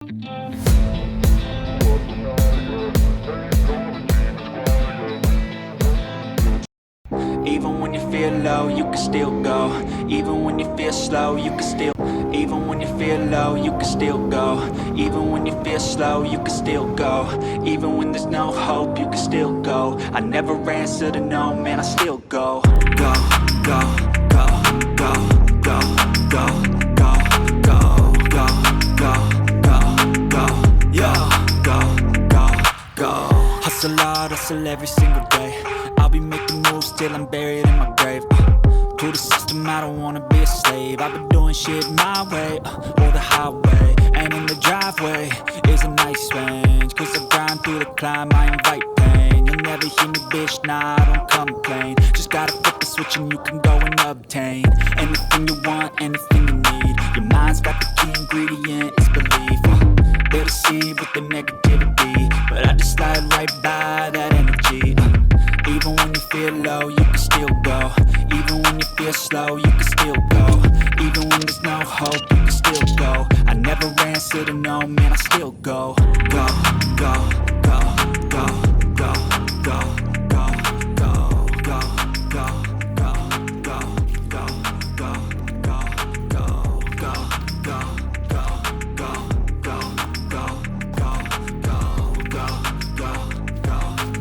Even when you feel low, you can still go. Even when you feel slow, you can still. Even when you feel low, you can still go. Even when you feel slow, you can still go. Even when there's no hope, you can still go. I never answer to no, man, I still go. Go, go, go, go, go, go, go, go, go, go, go, go, yo, go, go, go. Hustle hard, hustle every single day. I'll be making moves till I'm buried in my grave. To the system, I don't wanna be a slave. I've been doing shit my way, or the highway. And in the driveway is a nice range. Cause I grind through the climb, I invite pain. You'll never hear me, bitch, nah, I don't complain. Just gotta flip the switch and you can go and obtain anything you want, anything you need. Your mind's got the key ingredient, it's belief. They're deceived with the negativity, but I just slide right by that energy. Even when you feel low, you can still go. Even when you feel slow, you can still go. Even when there's no hope, you can still go. I never answer to no, man, I still go. Go, go, go, go, go, go, go, go, go, go, go, go, go, go, go, go, go,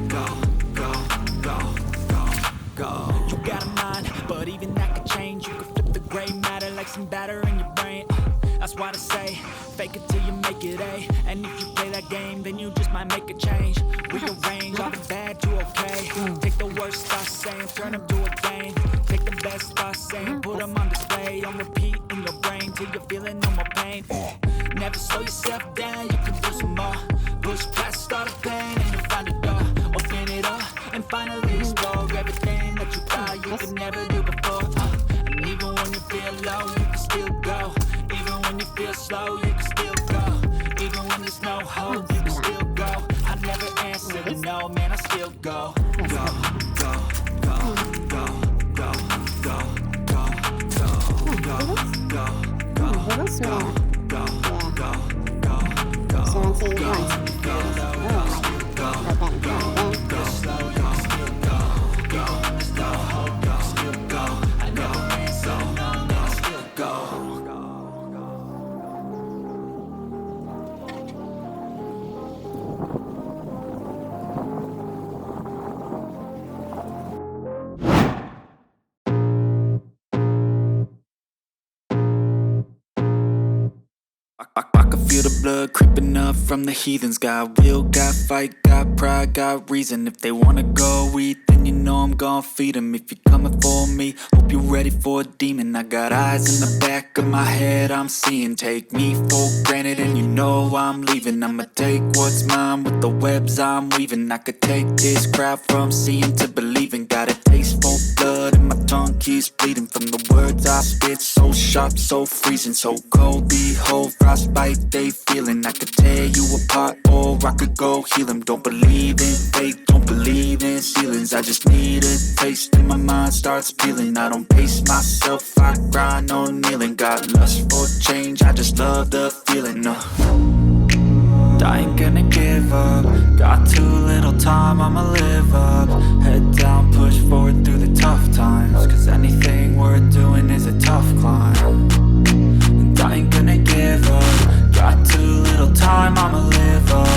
go, go, go. You got a mind, but even that could change. You can flip the gray matter like some batter in your brain. That's why they say, fake it till you make it A. And if you play that game, then you just might make a change. Rearrange all the bad to okay. Take the worst thoughts saying, turn them to a game. Take the best thoughts saying, put them on display. On repeat in your brain till you're feeling no more pain. Never slow yourself down, you can do some more. Push past all the pain and you'll find a door. Open it up and finally explore everything that you thought you could never do before. And even when you feel low, you can still go. Even when you feel slow, you can still go. Even when there's no hope, you can still go. I never answer to no, man, I still go. Go, go, go, go, go, go, go, go, go, go, go, go, go, go, go. So until you want I can feel the blood creeping up from the heathens. Got will, got fight, got pride, got reason. If they wanna go eat, then you know I'm gon' feed them. If you're coming for me, hope you're ready for a demon. I got eyes in the back of my head, I'm seeing. Take me for granted and you know I'm leaving. I'ma take what's mine with the webs I'm weaving. I could take this crowd from seeing to believing. Got a taste for blood and my tongue keeps bleeding. From the words I spit, so sharp, so freezing, so cold. Behold, frostbite they feeling. I could tear you apart or I could go heal them. Don't believe in fate, don't believe in ceilings. I just need a taste and my mind starts peeling. I don't pace myself, I grind on kneeling. Got lust for change, I just love the feeling. I ain't gonna give up. Got too little time, I'ma live up. Head down, push forward through the tough times. Cause anything worth doing is a tough climb. And I ain't gonna give up. Got too little time, I'ma live up.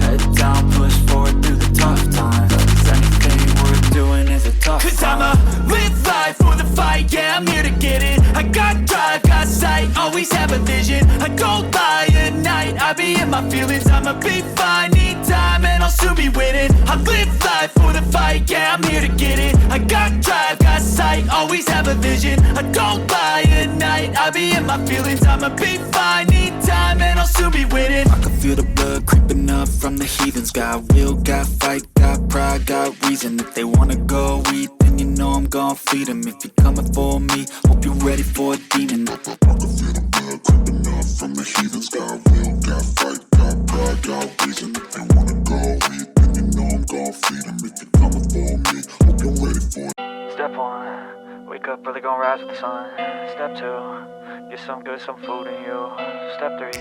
Head down, push forward through the tough times. Cause anything worth doing is a tough climb. Cause I'ma live life for the fight, yeah, I'm here to get it. I got drive, got sight, always have a vision. I don't lie at night, I be in my feelings. I'ma be fine, need time and I'll soon be winning. I live life for the fight, yeah, I'm here to get it. I got drive, got sight, always have a vision. I don't lie at night, I be in my feelings. I'ma be fine, need time and I'll soon be winning. I can feel the blood creeping up from the heathens. Got will, got fight, got pride, got reason. If they wanna go eat, then you know I'm gon' feed them. If you're coming for me, hope you're ready for a demon. I can feel the blood creeping up from the heathens. Got will, got fight, got pride, got reason. If they wanna go eat, then you know I'm gon' feed them. If you're coming for me, hope you're ready for it. Step 1, wake up early, gon' rise with the sun. Step 2, get some good, some food in you. Step 3,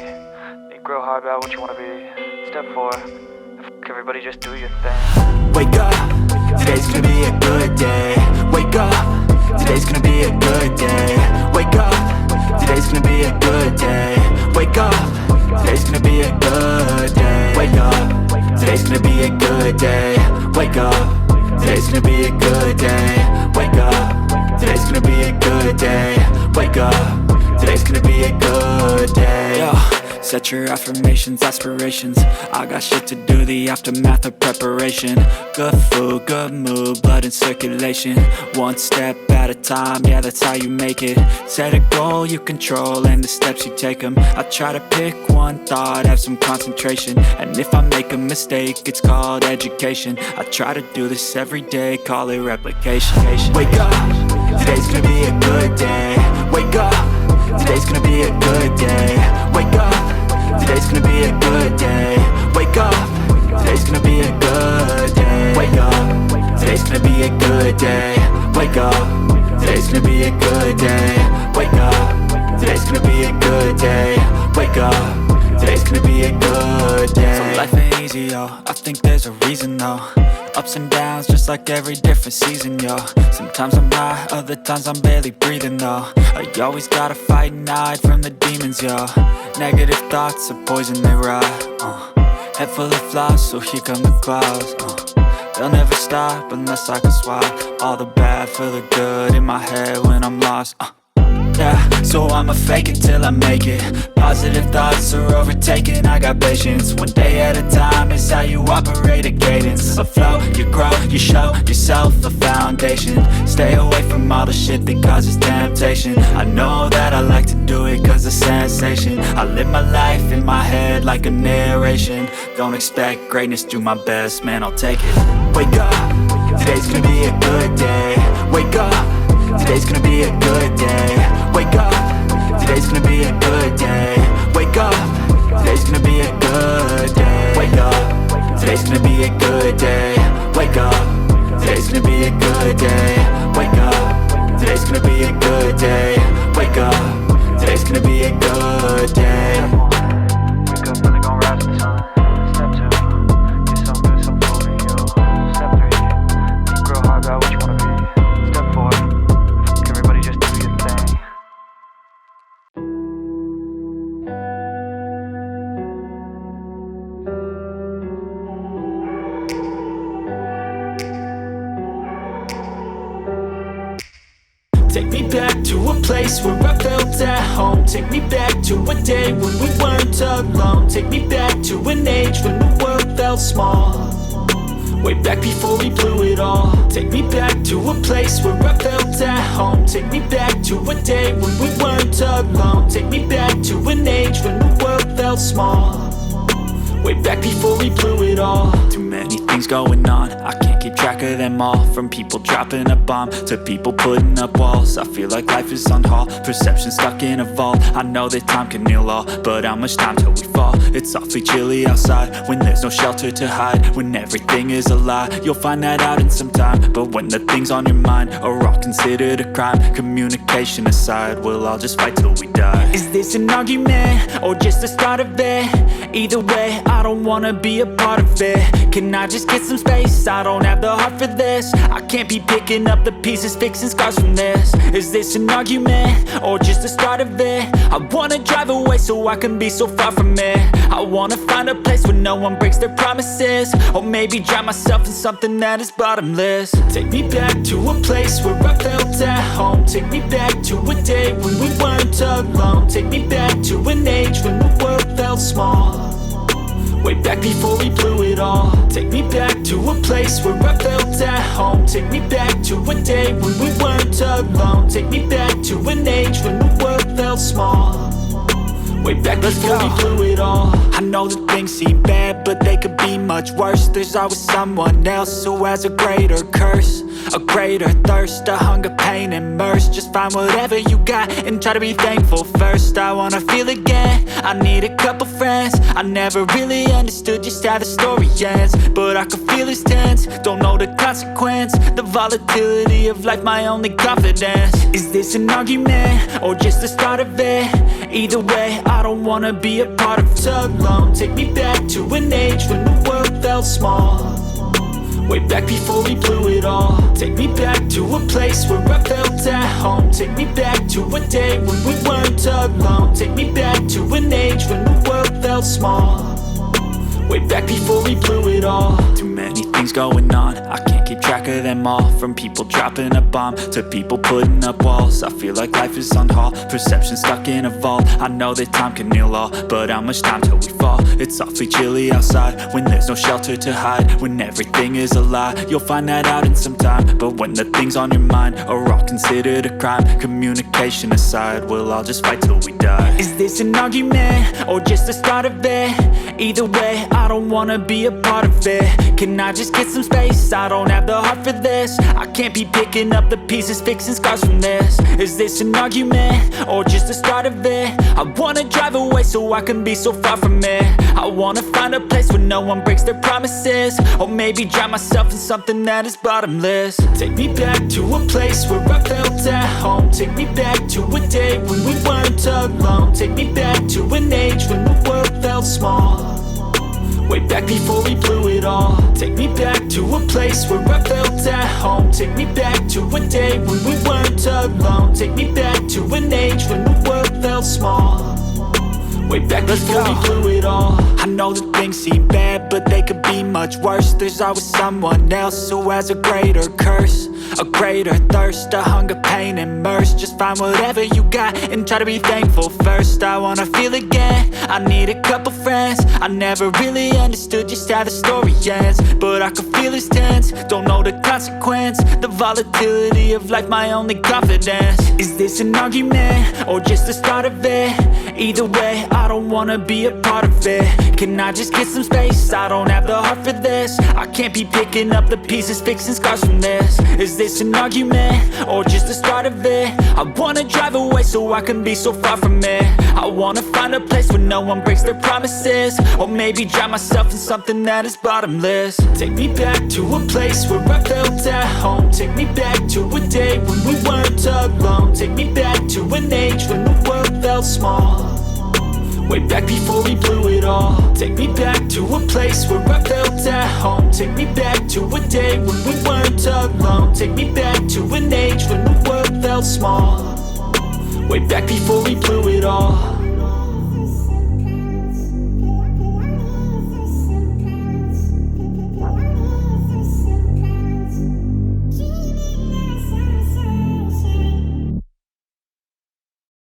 real hard about what you wanna be. Step 4, everybody just do your thing. Wake up, today's gonna be a good day. Wake up, today's gonna be a good day. Wake up, today's gonna be a good day. Wake up, today's gonna be a good day. Wake up, today's gonna be a good day. Wake up, today's gonna be a good day. Wake up, today's gonna be a good day. Wake up, today's gonna be a good day. Yo, set your affirmations, aspirations. I got shit to do, the aftermath of preparation. Good food, good mood, blood in circulation. One step at a time, yeah, that's how you make it. Set a goal you control and the steps you take them. I try to pick one thought, have some concentration. And if I make a mistake, it's called education. I try to do this every day, call it replication. Wake up, today's gonna be a good day. Wake up, today's gonna be a good day. Wake up, today's gonna be a good day. Wake up, today's gonna be a good day. Wake up, today's gonna be a good day. Wake up, today's gonna be a good day. Wake up, today's gonna be a good day. Wake up, today's gonna be a good day. So life ain't easy, yo, I think there's a reason though. Ups and downs, just like every different season, yo. Sometimes I'm high, other times I'm barely breathing, though. I always gotta fight and hide from the demons, yo. Negative thoughts are poison, they rot. Head full of flies, so here come the clouds. They'll never stop unless I can swap all the bad for the good in my head when I'm lost. Yeah, so I'ma fake it till I make it. Positive thoughts are overtaken, I got patience. One day at a time is how you operate a cadence. A flow, you grow, you show yourself a foundation. Stay away from all the shit that causes temptation. I know that I like to do it cause it's sensation. I live my life in my head like a narration. Don't expect greatness, do my best, man, I'll take it. Wake up, today's gonna be a good day. Wake up, today's gonna be a good day. Wake up, today's gonna be a good day. Wake up, today's gonna be a good day. Wake up, today's gonna be a good day. Wake up, today's gonna be a good day. Wake up, today's gonna be a good day. Wake up, today's gonna be a good day. Wake up, really gon' rise with the sun. Step 2, get some good, some food in you. Step 3, think real hard about what you wanna be. Step 4, everybody just do your thing. Take me back to a place where I felt at home. Take me back to a day when we weren't alone. Take me back to an age when the world felt small. Way back before we blew it all. Take me back to a place where I felt at home. Take me back to a day when we weren't alone. Take me back to an age when the world felt small. Way back before we blew it all. Too many things going on, I can't keep track of them all. From people dropping a bomb to people putting up walls. I feel like life is on hold, perception stuck in a vault. I know that time can heal all, but how much time till we fall? It's awfully chilly outside when there's no shelter to hide. When everything is a lie, you'll find that out in some time. But when the things on your mind are all considered a crime, communication aside, we'll all just fight till we die. Is this an argument or just the start of it? Either way, I don't wanna be a part of it. Can I just get some space? I don't have the heart for this. I can't be picking up the pieces, fixing scars from this. Is this an argument or just the start of it? I wanna drive away so I can be so far from it. I wanna find a place where no one breaks their promises. Or maybe drown myself in something that is bottomless. Take me back to a place where I felt at home. Take me back to a day when we weren't alone. Take me back to an age when the world felt small. Way back before we blew it all. Take me back to a place where I felt at home. Take me back to a day when we weren't alone. Take me back to an age when the world felt small. Way back before we blew it all. I know that things seem bad, but they could be much worse. There's always someone else who has a greater curse. A greater thirst, a hunger, pain, immersed. Just find whatever you got and try to be thankful first. I wanna feel again, I need a couple friends. I never really understood just how the story ends, but I can feel it's tense, don't know the consequence. The volatility of life, my only confidence. Is this an argument, or just the start of it? Either way, I don't wanna be a part of it alone. Take me back to an age when the world felt small, way back before we blew it all. Take me back to a place where I felt at home. Take me back to a day when we weren't alone. Take me back to an age when the world felt small, way back before we blew it all. Too many things going on, I can't keep track of them all. From people dropping a bomb to people putting up walls. I feel like life is on hold, perception stuck in a vault. I know that time can heal all, but how much time till we fall? It's awfully chilly outside when there's no shelter to hide. When everything is a lie, you'll find that out in some time. But when the things on your mind are all considered a crime, communication aside, we'll all just fight till we die. Is this an argument, or just the start of it? Either way, I don't wanna be a part of it. Can I just get some space? I don't have the heart for this. I can't be picking up the pieces, fixing scars from this. Is this an argument, or just the start of it? I wanna drive away so I can be so far from it. I wanna find a place where no one breaks their promises, or maybe drown myself in something that is bottomless. Take me back to a place where I felt at home. Take me back to a day when we weren't alone. Take me back to an age when the world felt small, way back before we blew it all. Take me back to a place where I felt at home. Take me back to a day when we weren't alone. Take me back to an age when the world felt small, way back before we blew it all. I know that things seem bad, but they could be much worse. There's always someone else who has a greater curse, a greater thirst, a hunger, pain, immersed. Just find whatever you got and try to be thankful first. I wanna feel again, I need a couple friends. I never really understood just how the story ends, but I can feel it's tense, don't know the consequence. The volatility of life, my only confidence. Is this an argument, or just the start of it? Either way, I don't wanna be a part of it. Can I just get some space? I don't have the heart for this. I can't be picking up the pieces, fixing scars from this. Is this an argument, or just the start of it? I wanna drive away so I can be so far from it. I wanna find a place where no one breaks their promises, or maybe drown myself in something that is bottomless. Take me back to a place where I felt at home. Take me back to a day when we weren't alone. Take me back to an age when the world felt small, way back before we blew it all. Take me back to a place where I felt at home. Take me back to a day when we weren't alone. Take me back to an age when the world felt small, way back before we blew it all.